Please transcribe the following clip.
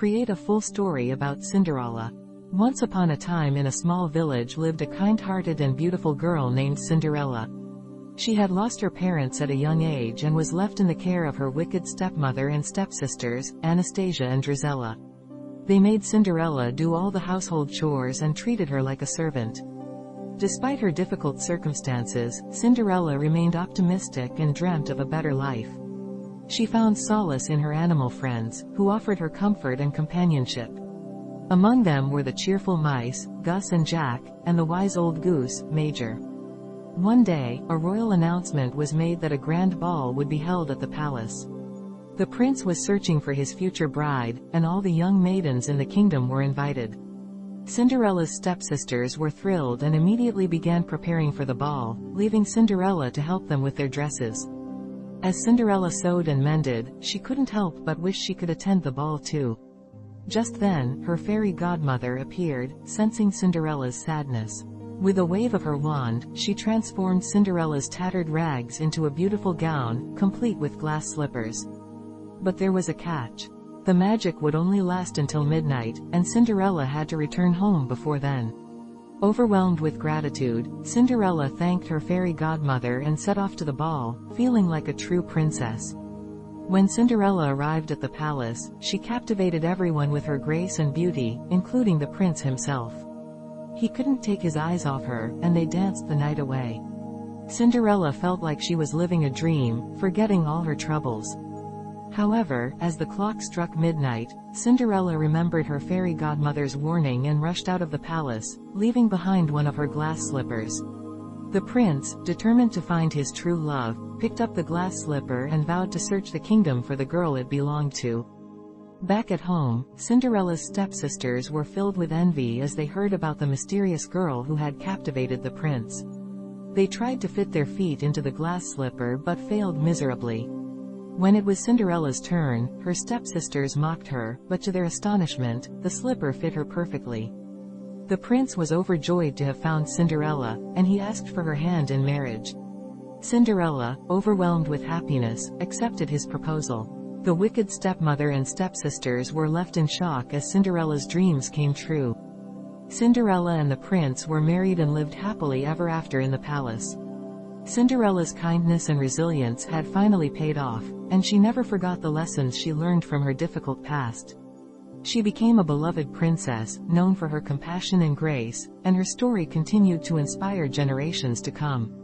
Create a full story about Cinderella. Once upon a time in a small village lived a kind-hearted and beautiful girl named Cinderella. She had lost her parents at a young age and was left in the care of her wicked stepmother and stepsisters, Anastasia and Drizella. They made Cinderella do all the household chores and treated her like a servant. Despite her difficult circumstances, Cinderella remained optimistic and dreamt of a better life. She found solace in her animal friends, who offered her comfort and companionship. Among them were the cheerful mice, Gus and Jack, and the wise old goose, Major. One day, a royal announcement was made that a grand ball would be held at the palace. The prince was searching for his future bride, and all the young maidens in the kingdom were invited. Cinderella's stepsisters were thrilled and immediately began preparing for the ball, leaving Cinderella to help them with their dresses. As Cinderella sewed and mended, she couldn't help but wish she could attend the ball too. Just then, her fairy godmother appeared, sensing Cinderella's sadness. With a wave of her wand, she transformed Cinderella's tattered rags into a beautiful gown, complete with glass slippers. But there was a catch. The magic would only last until midnight, and Cinderella had to return home before then. Overwhelmed with gratitude, Cinderella thanked her fairy godmother and set off to the ball, feeling like a true princess. When Cinderella arrived at the palace, she captivated everyone with her grace and beauty, including the prince himself. He couldn't take his eyes off her, and they danced the night away. Cinderella felt like she was living a dream, forgetting all her troubles. However, as the clock struck midnight, Cinderella remembered her fairy godmother's warning and rushed out of the palace, leaving behind one of her glass slippers. The prince, determined to find his true love, picked up the glass slipper and vowed to search the kingdom for the girl it belonged to. Back at home, Cinderella's stepsisters were filled with envy as they heard about the mysterious girl who had captivated the prince. They tried to fit their feet into the glass slipper but failed miserably. When it was Cinderella's turn, her stepsisters mocked her, but to their astonishment, the slipper fit her perfectly. The prince was overjoyed to have found Cinderella, and he asked for her hand in marriage. Cinderella, overwhelmed with happiness, accepted his proposal. The wicked stepmother and stepsisters were left in shock as Cinderella's dreams came true. Cinderella and the prince were married and lived happily ever after in the palace. Cinderella's kindness and resilience had finally paid off, and she never forgot the lessons she learned from her difficult past. She became a beloved princess, known for her compassion and grace, and her story continued to inspire generations to come.